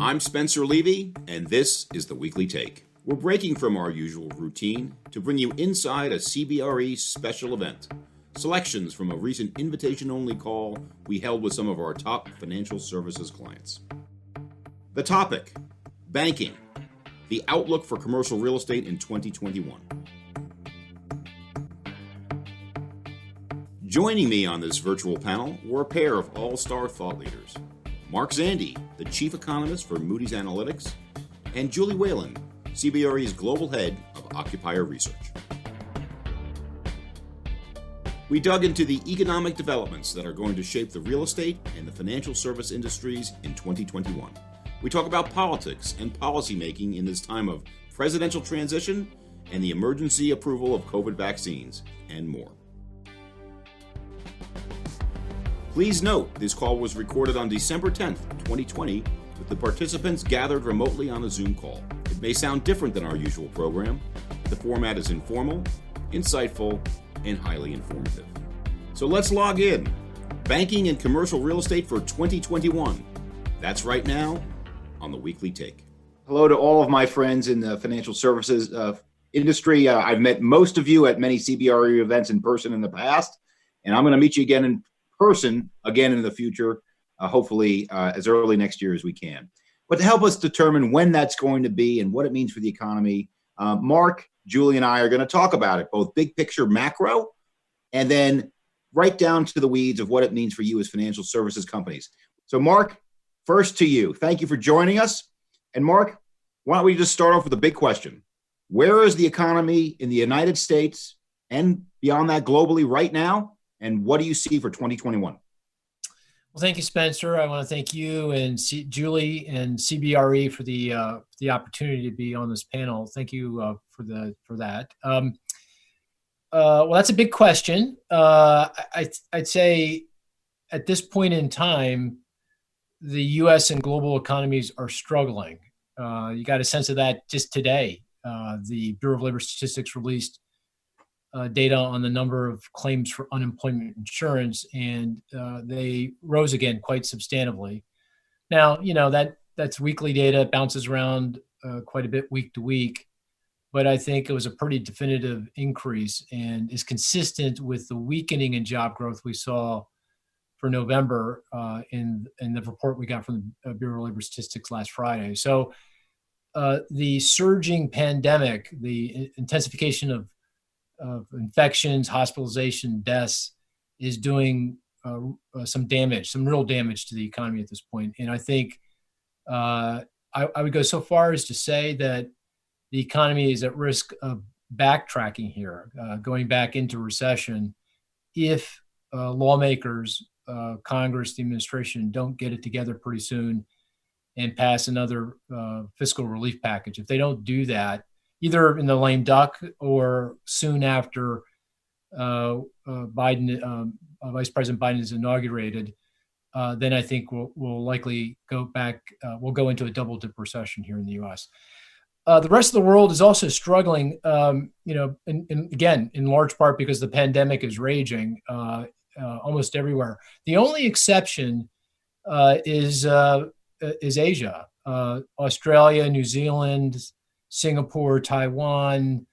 I'm Spencer Levy, and this is the Weekly Take. We're breaking from our usual routine to bring you inside a CBRE special event. Selections from a recent invitation-only call we held with some of our top financial services clients. The topic, banking, the outlook for commercial real estate in 2021. Joining me on this virtual panel were a pair of all-star thought leaders. Mark Zandi, the chief economist for Moody's Analytics, and Julie Whelan, CBRE's global head of Occupier Research. We dug into the economic developments that are going to shape the real estate and the financial service industries in 2021. We talk about politics and policymaking in this time of presidential transition and the emergency approval of COVID vaccines, and more. Please note, this call was recorded on December 10th, 2020, with the participants gathered remotely on a Zoom call. It may sound different than our usual program. The format is informal, insightful, and highly informative. So let's log in. Banking and commercial real estate for 2021. That's right now on the Weekly Take. Hello to all of my friends in the financial services industry. I've met most of you at many CBRE events in person in the past, and I'm going to meet you again in person again in the future, hopefully as early next year as we can. But to help us determine when that's going to be and what it means for the economy, Mark, Julie, and I are going to talk about it, both big picture macro and then right down to the weeds of what it means for you as financial services companies. So Mark, first to you. Thank you for joining us. And Mark, why don't we just start off with a big question? Where is the economy in the United States and beyond that globally right now? And what do you see for 2021? Well, thank you, Spencer. I want to thank you and Julie and CBRE for the opportunity to be on this panel. Thank you for that. Well, that's a big question. I'd say at this point in time, the U.S. and global economies are struggling. You got a sense of that just today. The Bureau of Labor Statistics released data on the number of claims for unemployment insurance, and they rose again quite substantively. Now, that's weekly data. It bounces around quite a bit week to week, but I think it was a pretty definitive increase and is consistent with the weakening in job growth we saw for November in the report we got from the Bureau of Labor Statistics last Friday. So the surging pandemic, the intensification of infections, hospitalization, deaths is doing some real damage to the economy at this point. And I think I would go so far as to say that the economy is at risk of backtracking here, going back into recession if lawmakers, Congress, the administration don't get it together pretty soon and pass another fiscal relief package. If they don't do that, either in the lame duck or soon after Vice President Biden is inaugurated, then I think we'll likely go back. We'll go into a double-dip recession here in the U.S. The rest of the world is also struggling, again, in large part because the pandemic is raging almost everywhere. The only exception is Asia, Australia, New Zealand, Singapore, Taiwan,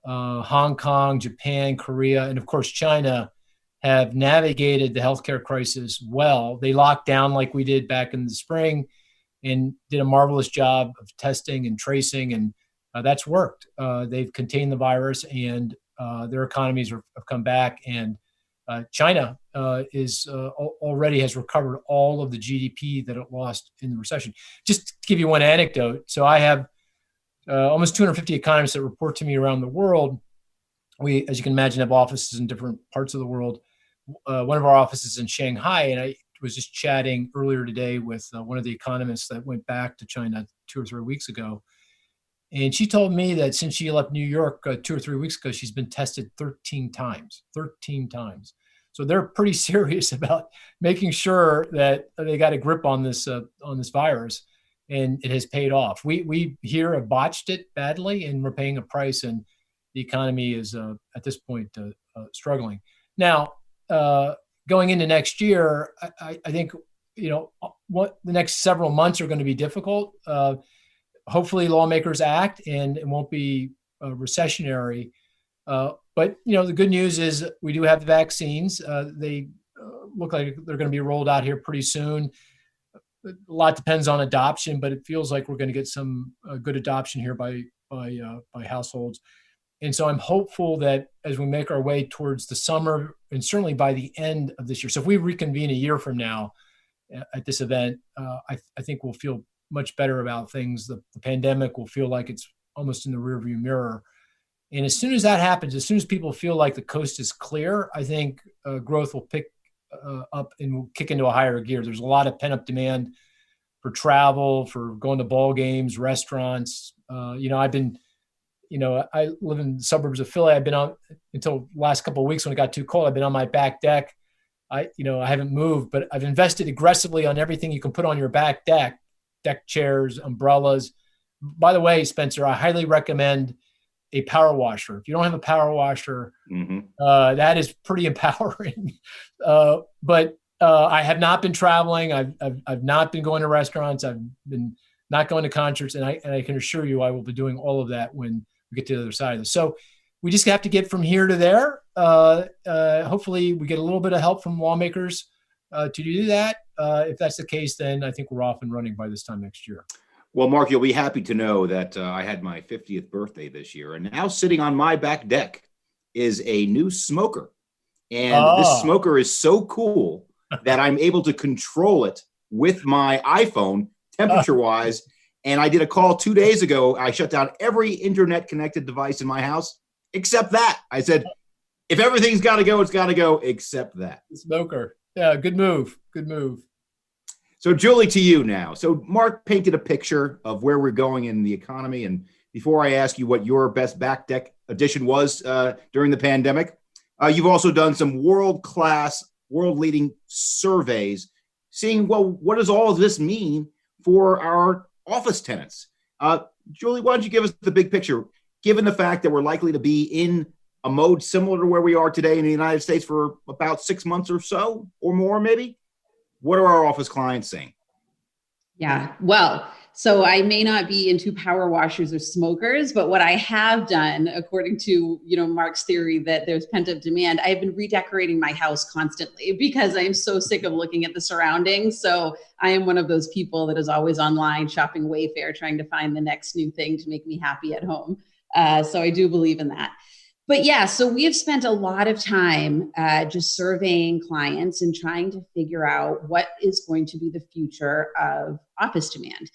Hong Kong, Japan, Korea, and of course China have navigated the healthcare crisis well. They locked down like we did back in the spring and did a marvelous job of testing and tracing, and that's worked. They've contained the virus, and their economies have come back. And China already has recovered all of the GDP that it lost in the recession. Just to give you one anecdote, so I have almost 250 economists that report to me around the world. We, as you can imagine, have offices in different parts of the world. One of our offices is in Shanghai, and I was just chatting earlier today with one of the economists that went back to China 2 or 3 weeks ago. And she told me that since she left New York 2 or 3 weeks ago, she's been tested 13 times. So they're pretty serious about making sure that they got a grip on this virus. And it has paid off. We here have botched it badly, and we're paying a price, and the economy is at this point struggling. Now, going into next year, I think the next several months are going to be difficult. Hopefully lawmakers act and it won't be recessionary. But the good news is we do have the vaccines. They look like they're going to be rolled out here pretty soon. A lot depends on adoption, but it feels like we're going to get some good adoption here by households. And so I'm hopeful that as we make our way towards the summer and certainly by the end of this year, so if we reconvene a year from now at this event, I think we'll feel much better about things. The pandemic will feel like it's almost in the rearview mirror. And as soon as that happens, as soon as people feel like the coast is clear, I think growth will pick up and will kick into a higher gear. There's a lot of pent-up demand for travel, for going to ball games, restaurants. I live in the suburbs of Philly. I've been on until the last couple of weeks when it got too cold. I've been on my back deck. I haven't moved, but I've invested aggressively on everything you can put on your back deck chairs, umbrellas. By the way, Spencer, I highly recommend a power washer. If you don't have a power washer, that is pretty empowering. But I have not been traveling. I've not been going to restaurants. I've been not going to concerts, and I can assure you I will be doing all of that when we get to the other side of this. So we just have to get from here to there. Hopefully we get a little bit of help from lawmakers to do that. If that's the case, then I think we're off and running by this time next year. Well, Mark, you'll be happy to know that I had my 50th birthday this year, and now sitting on my back deck is a new smoker. And this smoker is so cool that I'm able to control it with my iPhone temperature-wise. And I did a call 2 days ago. I shut down every internet-connected device in my house except that. I said, if everything's got to go, it's got to go except that. The smoker. Yeah, good move. Good move. So, Julie, to you now. So, Mark painted a picture of where we're going in the economy. And before I ask you what your best back deck addition was during the pandemic, you've also done some world-class, world-leading surveys, seeing, well, what does all of this mean for our office tenants? Julie, why don't you give us the big picture, given the fact that we're likely to be in a mode similar to where we are today in the United States for about 6 months or so, or more maybe? What are our office clients saying? Yeah, well, so I may not be into power washers or smokers, but what I have done, according to, Mark's theory that there's pent-up demand, I've been redecorating my house constantly because I am so sick of looking at the surroundings. So I am one of those people that is always online shopping Wayfair, trying to find the next new thing to make me happy at home. So I do believe in that. But yeah, so we have spent a lot of time just surveying clients and trying to figure out what is going to be the future of office demand.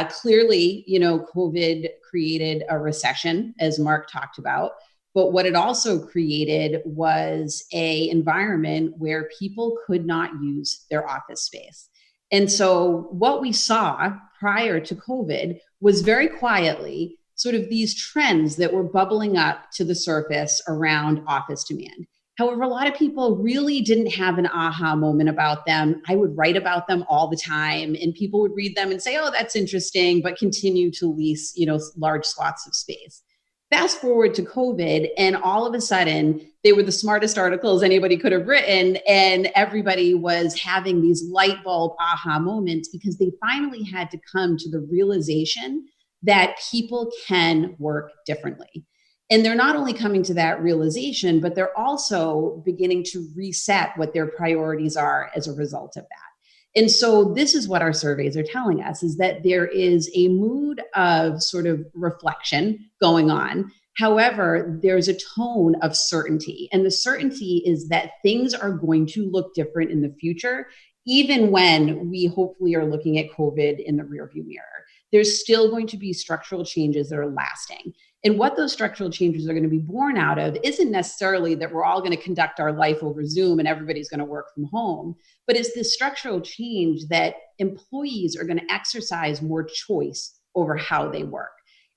Clearly, COVID created a recession, as Mark talked about, but what it also created was an environment where people could not use their office space. And so what we saw prior to COVID was very quietly sort of these trends that were bubbling up to the surface around office demand. However, a lot of people really didn't have an aha moment about them. I would write about them all the time, and people would read them and say, oh, that's interesting, but continue to lease, large swaths of space. Fast forward to COVID, and all of a sudden, they were the smartest articles anybody could have written, and everybody was having these light bulb aha moments because they finally had to come to the realization that people can work differently. And they're not only coming to that realization, but they're also beginning to reset what their priorities are as a result of that. And so this is what our surveys are telling us, is that there is a mood of sort of reflection going on. However, there's a tone of certainty. And the certainty is that things are going to look different in the future, even when we hopefully are looking at COVID in the rearview mirror. There's still going to be structural changes that are lasting. And what those structural changes are going to be born out of isn't necessarily that we're all going to conduct our life over Zoom and everybody's going to work from home, but it's this structural change that employees are going to exercise more choice over how they work.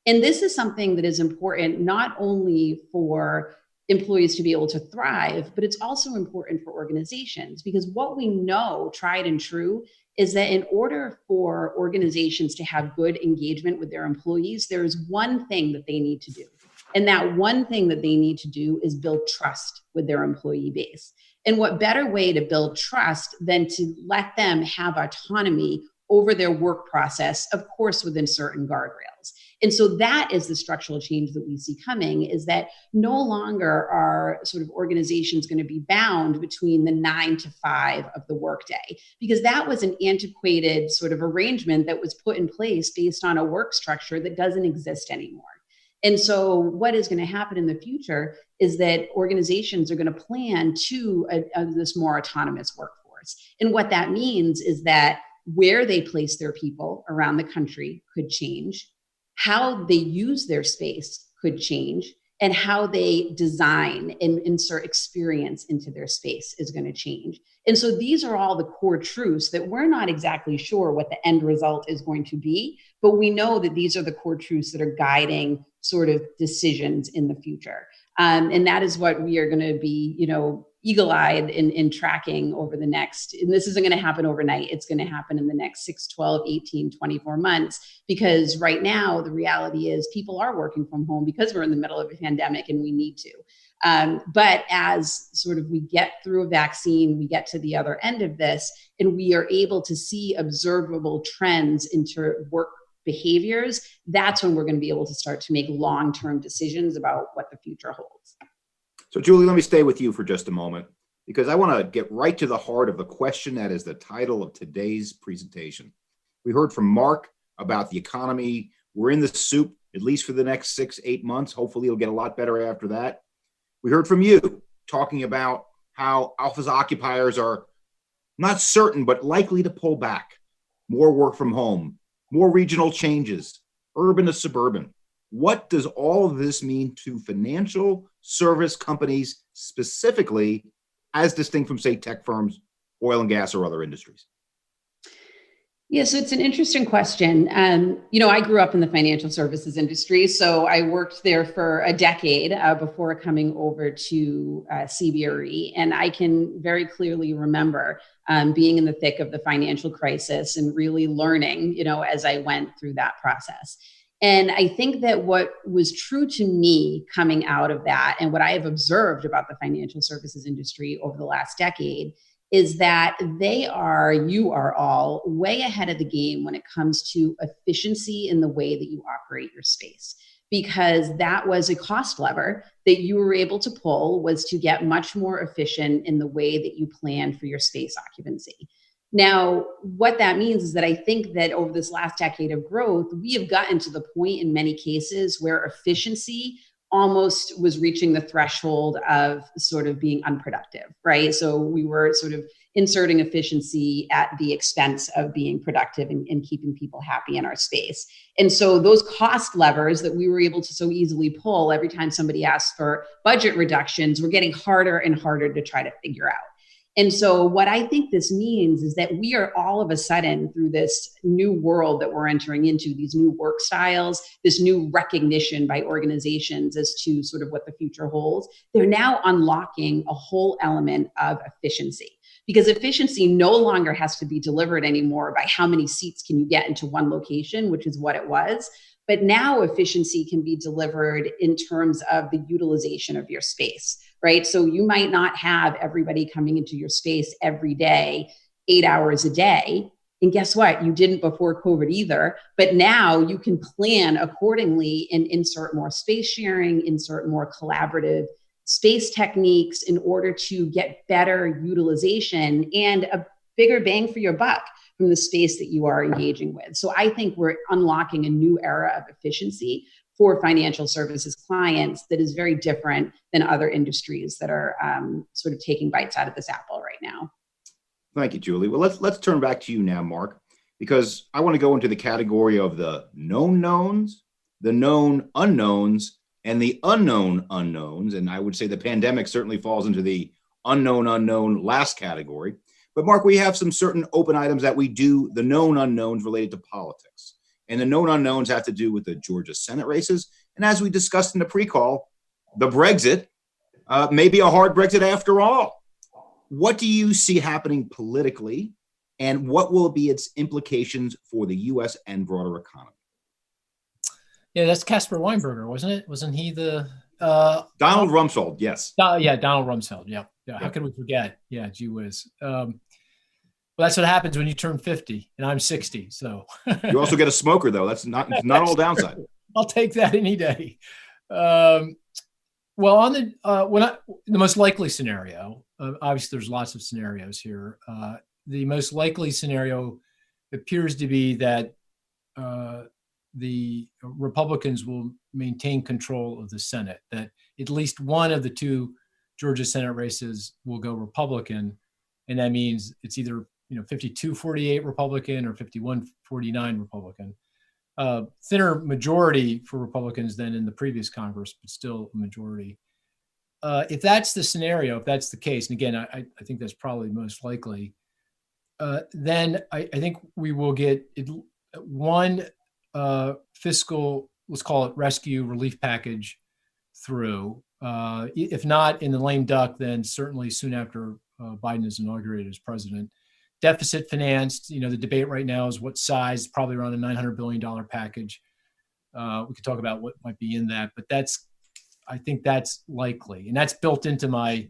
And this is something that is important not only for employees to be able to thrive, but it's also important for organizations, because what we know, tried and true, is that in order for organizations to have good engagement with their employees, there is one thing that they need to do. And that one thing that they need to do is build trust with their employee base. And what better way to build trust than to let them have autonomy over their work process, of course, within certain guardrails. And so that is the structural change that we see coming, is that no longer are sort of organizations going to be bound between the 9 to 5 of the workday, because that was an antiquated sort of arrangement that was put in place based on a work structure that doesn't exist anymore. And so what is going to happen in the future is that organizations are going to plan to this more autonomous workforce. And what that means is that where they place their people around the country could change, how they use their space could change, and how they design and insert experience into their space is going to change. And so these are all the core truths that we're not exactly sure what the end result is going to be, but we know that these are the core truths that are guiding sort of decisions in the future. And that is what we are going to be, eagle-eyed in tracking over the next, and this isn't going to happen overnight. It's going to happen in the next 6, 12, 18, 24 months, because right now the reality is people are working from home because we're in the middle of a pandemic and we need to. But as sort of we get through a vaccine, we get to the other end of this, and we are able to see observable trends into work behaviors, that's when we're going to be able to start to make long-term decisions about what the future holds. So Julie, let me stay with you for just a moment, because I want to get right to the heart of the question that is the title of today's presentation. We heard from Mark about the economy. We're in the soup, at least for the next 6-8 months. Hopefully it'll get a lot better after that. We heard from you talking about how office occupiers are not certain, but likely to pull back. More work from home, more regional changes, urban to suburban. What does all of this mean to financial service companies specifically, as distinct from, say, tech firms, oil and gas, or other industries? Yeah, so it's an interesting question. I grew up in the financial services industry, so I worked there for a decade before coming over to CBRE. And I can very clearly remember being in the thick of the financial crisis and really learning, as I went through that process. And I think that what was true to me coming out of that, and what I have observed about the financial services industry over the last decade, is that you are all way ahead of the game when it comes to efficiency in the way that you operate your space. Because that was a cost lever that you were able to pull, was to get much more efficient in the way that you plan for your space occupancy. Now, what that means is that I think that over this last decade of growth, we have gotten to the point in many cases where efficiency almost was reaching the threshold of sort of being unproductive, right? So we were sort of inserting efficiency at the expense of being productive and keeping people happy in our space. And so those cost levers that we were able to so easily pull every time somebody asked for budget reductions were getting harder and harder to try to figure out. And so what I think this means is that we are all of a sudden, through this new world that we're entering into, these new work styles, this new recognition by organizations as to sort of what the future holds, they're now unlocking a whole element of efficiency. Because efficiency no longer has to be delivered anymore by how many seats can you get into one location, which is what it was. But now efficiency can be delivered in terms of the utilization of your space, right? So you might not have everybody coming into your space every day, 8 hours a day. And guess what? You didn't before COVID either. But now you can plan accordingly and insert more space sharing, insert more collaborative space techniques in order to get better utilization and a bigger bang for your buck from the space that you are engaging with. So I think we're unlocking a new era of efficiency for financial services clients that is very different than other industries that are sort of taking bites out of this apple right now. Thank you, Julie. Well, let's turn back to you now, Mark, because I want to go into the category of the known knowns, the known unknowns, and the unknown unknowns. And I would say the pandemic certainly falls into the unknown last category. But Mark, we have some certain open items that we do, the known unknowns related to politics. And the known unknowns have to do with the Georgia Senate races. And as we discussed in the pre-call, the Brexit may be a hard Brexit after all. What do you see happening politically, and what will be its implications for the U.S. and broader economy? Yeah, that's Casper Weinberger, wasn't it? Wasn't he the... Donald Rumsfeld, yes. Yeah, Donald Rumsfeld, yeah. Yeah. How Yep. could we forget? Yeah. Gee whiz. Well, that's what happens when you turn 50, and I'm 60. So You also get a smoker, though. That's not all downside. I'll take that any day. Well, on the most likely scenario, obviously there's lots of scenarios here. The most likely scenario appears to be that the Republicans will maintain control of the Senate, that at least one of the two Georgia Senate races will go Republican. And that means it's either 52-48 Republican or 51-49 Republican. Thinner majority for Republicans than in the previous Congress, but still a majority. If that's the scenario, if that's the case, and again, I think that's probably most likely, then I think we will get one fiscal, let's call it rescue relief package through. If not in the lame duck, then certainly soon after Biden is inaugurated as president. Deficit financed, the debate right now is what size, probably around a $900 billion package. We could talk about what might be in that, but I think that's likely. And that's built into my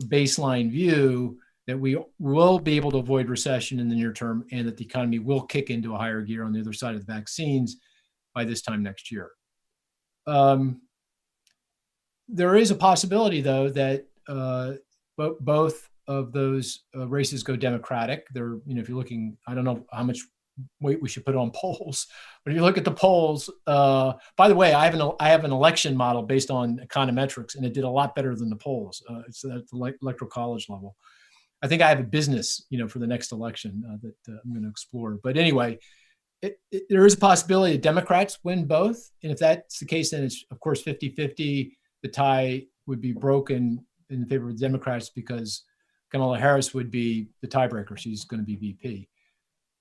baseline view that we will be able to avoid recession in the near term and that the economy will kick into a higher gear on the other side of the vaccines by this time next year. There is a possibility, though, that both of those races go Democratic. They're, if you're looking, I don't know how much weight we should put on polls, but if you look at the polls, by the way, I have an election model based on econometrics, and it did a lot better than the polls. It's at the electoral college level. I think I have a business, for the next election that I'm going to explore. But anyway, there is a possibility that Democrats win both. And if that's the case, then it's, of course, 50-50. The tie would be broken in favor of the Democrats because Kamala Harris would be the tiebreaker. She's going to be VP.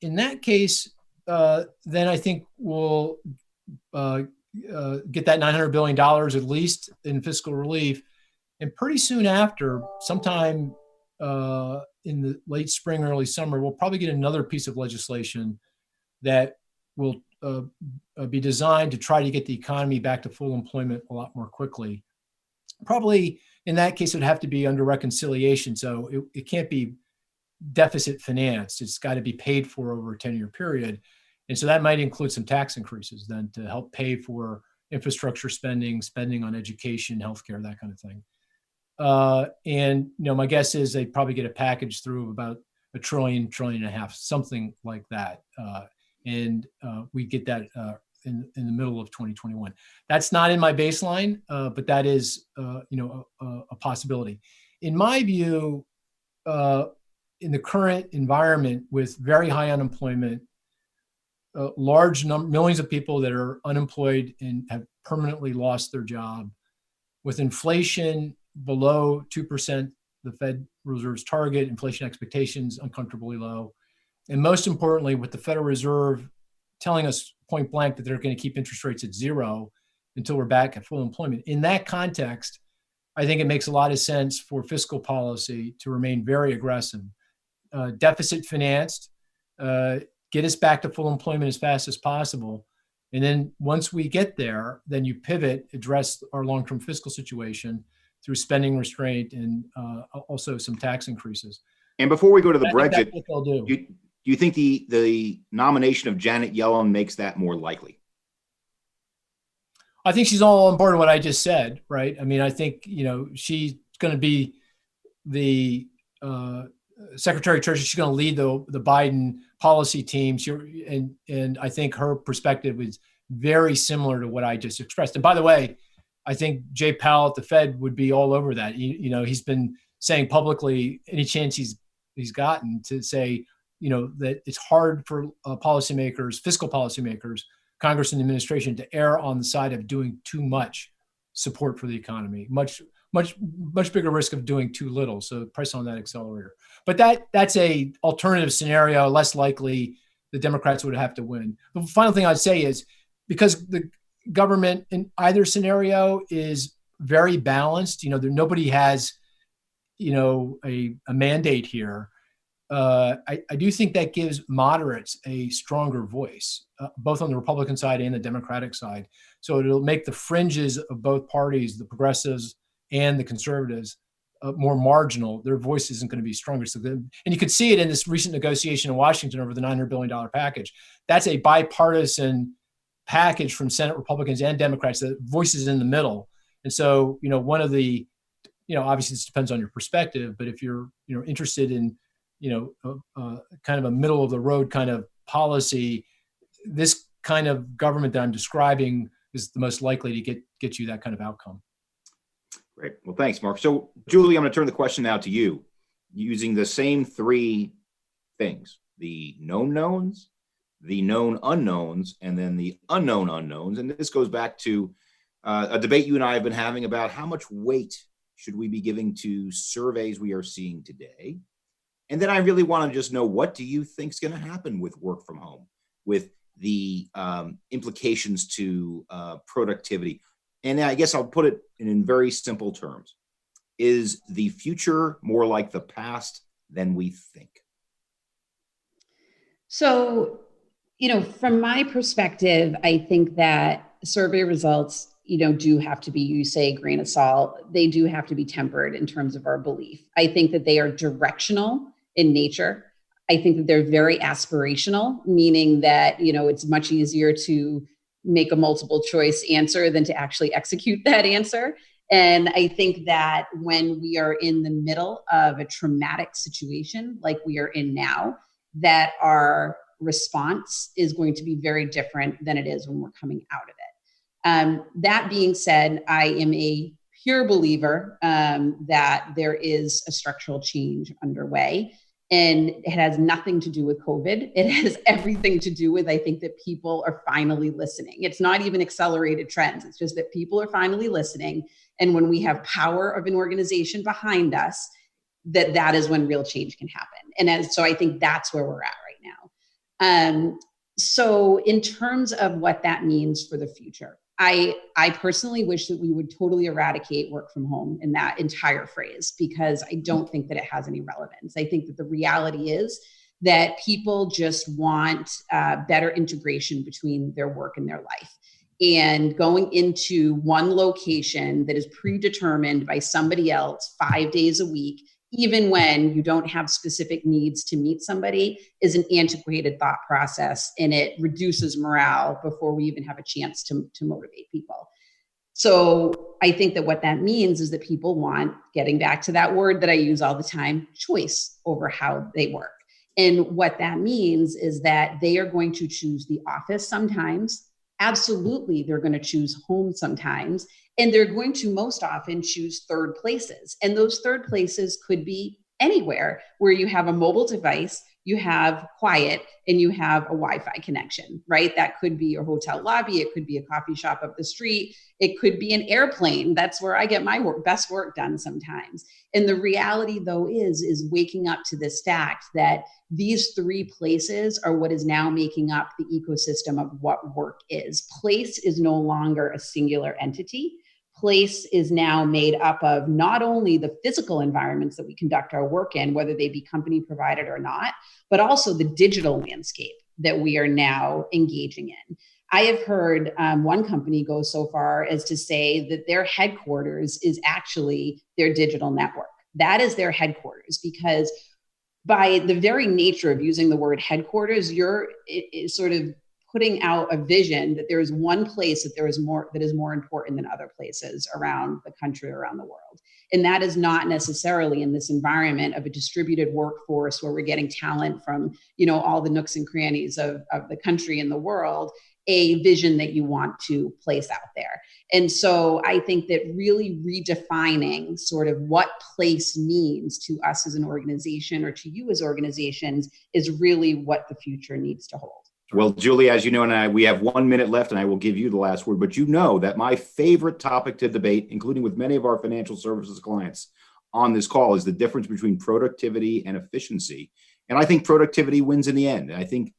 In that case, then I think we'll get that $900 billion at least in fiscal relief. And pretty soon after, sometime in the late spring, early summer, we'll probably get another piece of legislation that will be designed to try to get the economy back to full employment a lot more quickly. Probably in that case, it would have to be under reconciliation. So it can't be deficit financed. It's got to be paid for over a 10-year period. And so that might include some tax increases then to help pay for infrastructure spending on education, healthcare, that kind of thing. And my guess is they probably get a package through of about $1 trillion, $1.5 trillion, something like that. And we get that in the middle of 2021. That's not in my baseline, but that is, a possibility. In my view, in the current environment with very high unemployment, millions of people that are unemployed and have permanently lost their job, with inflation below 2%, the Fed Reserve's target, inflation expectations uncomfortably low, and most importantly, with the Federal Reserve telling us point blank that they're going to keep interest rates at zero until we're back at full employment. In that context, I think it makes a lot of sense for fiscal policy to remain very aggressive. Deficit financed, get us back to full employment as fast as possible. And then once we get there, then you pivot, address our long-term fiscal situation through spending restraint and also some tax increases. And before we go to the Brexit, that's what they'll do. Do you think the nomination of Janet Yellen makes that more likely? I think she's all on board with what I just said, right? I mean, I think, she's going to be the Secretary of Treasury. She's going to lead the Biden policy team. And I think her perspective is very similar to what I just expressed. And by the way, I think Jay Powell at the Fed would be all over that. He's been saying publicly any chance he's gotten to say, that it's hard for policymakers, fiscal policymakers, Congress and the administration to err on the side of doing too much support for the economy, much bigger risk of doing too little. So press on that accelerator. But that's a alternative scenario, less likely the Democrats would have to win. The final thing I'd say is because the government in either scenario is very balanced, nobody has, a mandate here. I do think that gives moderates a stronger voice, both on the Republican side and the Democratic side. So it'll make the fringes of both parties, the progressives and the conservatives, more marginal, their voice isn't going to be stronger. So, and you could see it in this recent negotiation in Washington over the $900 billion package. That's a bipartisan package from Senate Republicans and Democrats. The voices in the middle. And so, one of the, obviously this depends on your perspective, but if you're, interested in, kind of a middle of the road kind of policy, this kind of government that I'm describing is the most likely to get you that kind of outcome. Great. Well, thanks, Mark. So, Julie, I'm going to turn the question now to you, using the same three things: the known knowns, the known unknowns, and then the unknown unknowns. And this goes back to a debate you and I have been having about how much weight should we be giving to surveys we are seeing today. And then I really want to just know, what do you think is going to happen with work from home, with the implications to productivity? And I guess I'll put it in very simple terms. Is the future more like the past than we think? So, from my perspective, I think that survey results, do have to be, you say, grain of salt. They do have to be tempered in terms of our belief. I think that they are directional in nature. I think that they're very aspirational, meaning that, it's much easier to make a multiple choice answer than to actually execute that answer. And I think that when we are in the middle of a traumatic situation like we are in now, that our response is going to be very different than it is when we're coming out of it. That being said, I am a pure believer that there is a structural change underway. And it has nothing to do with COVID. It has everything to do with, I think, that people are finally listening. It's not even accelerated trends. It's just that people are finally listening. And when we have power of an organization behind us, that is when real change can happen. So I think that's where we're at right now. So in terms of what that means for the future, I personally wish that we would totally eradicate work from home in that entire phrase, because I don't think that it has any relevance. I think that the reality is that people just want better integration between their work and their life. And going into one location that is predetermined by somebody else 5 days a week, even when you don't have specific needs to meet somebody, is an antiquated thought process, and it reduces morale before we even have a chance to motivate people. So I think that what that means is that people want, getting back to that word that I use all the time, choice over how they work. And what that means is that they are going to choose the office sometimes. Absolutely, they're going to choose home sometimes. And they're going to most often choose third places. And those third places could be anywhere where you have a mobile device, you have quiet, and you have a Wi-Fi connection, right? That could be a hotel lobby. It could be a coffee shop up the street. It could be an airplane. That's where I get my best work done sometimes. And the reality, though, is waking up to this fact that these three places are what is now making up the ecosystem of what work is. Place is no longer a singular entity. Place is now made up of not only the physical environments that we conduct our work in, whether they be company provided or not, but also the digital landscape that we are now engaging in. I have heard one company go so far as to say that their headquarters is actually their digital network. That is their headquarters, because by the very nature of using the word headquarters, you're sort of putting out a vision that there is one place that is more important than other places around the country, around the world. And that is not necessarily in this environment of a distributed workforce where we're getting talent from, all the nooks and crannies of the country and the world, a vision that you want to place out there. And so I think that really redefining sort of what place means to us as an organization or to you as organizations is really what the future needs to hold. Well, Julie, as you know, we have 1 minute left, and I will give you the last word. But you know that my favorite topic to debate, including with many of our financial services clients on this call, is the difference between productivity and efficiency. And I think productivity wins in the end. And I think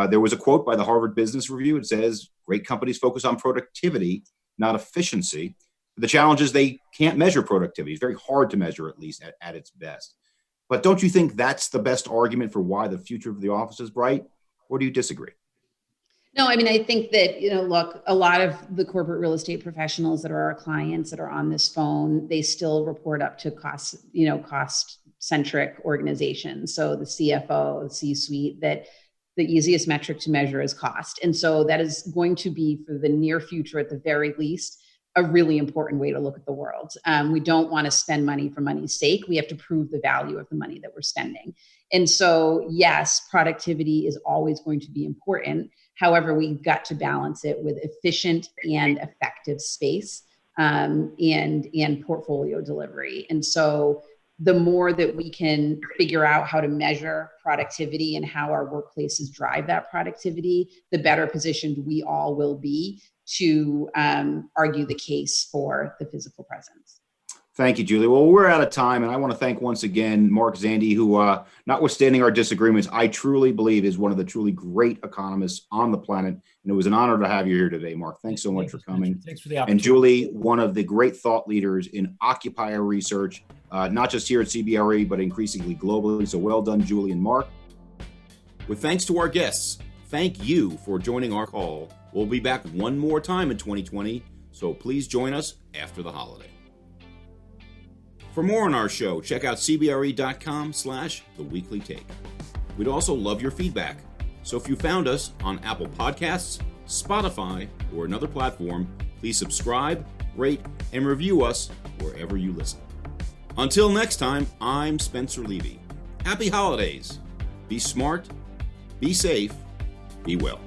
there was a quote by the Harvard Business Review. It says, great companies focus on productivity, not efficiency. The challenge is they can't measure productivity. It's very hard to measure, at least at its best. But don't you think that's the best argument for why the future of the office is bright? Or do you disagree? No, I mean, I think that, look, a lot of the corporate real estate professionals that are our clients that are on this phone, they still report up to cost-centric organizations. So the CFO, the C-suite, that the easiest metric to measure is cost. And so that is going to be, for the near future, at the very least, a really important way to look at the world. We don't want to spend money for money's sake. We have to prove the value of the money that we're spending. And so, yes, productivity is always going to be important. However, we've got to balance it with efficient and effective space and portfolio delivery. And so the more that we can figure out how to measure productivity and how our workplaces drive that productivity, the better positioned we all will be to argue the case for the physical presence. Thank you, Julie. Well, we're out of time, and I want to thank once again Mark Zandi, who, notwithstanding our disagreements, I truly believe is one of the truly great economists on the planet. And it was an honor to have you here today, Mark. Thanks so much for coming. Thanks for the opportunity. And Julie, one of the great thought leaders in occupier research, not just here at CBRE, but increasingly globally. So well done, Julie and Mark. With thanks to our guests, thank you for joining our call. We'll be back one more time in 2020, so please join us after the holiday. For more on our show, check out cbre.com/theweeklytake. We'd also love your feedback. So if you found us on Apple Podcasts, Spotify, or another platform, please subscribe, rate, and review us wherever you listen. Until next time, I'm Spencer Levy. Happy holidays. Be smart, be safe, be well.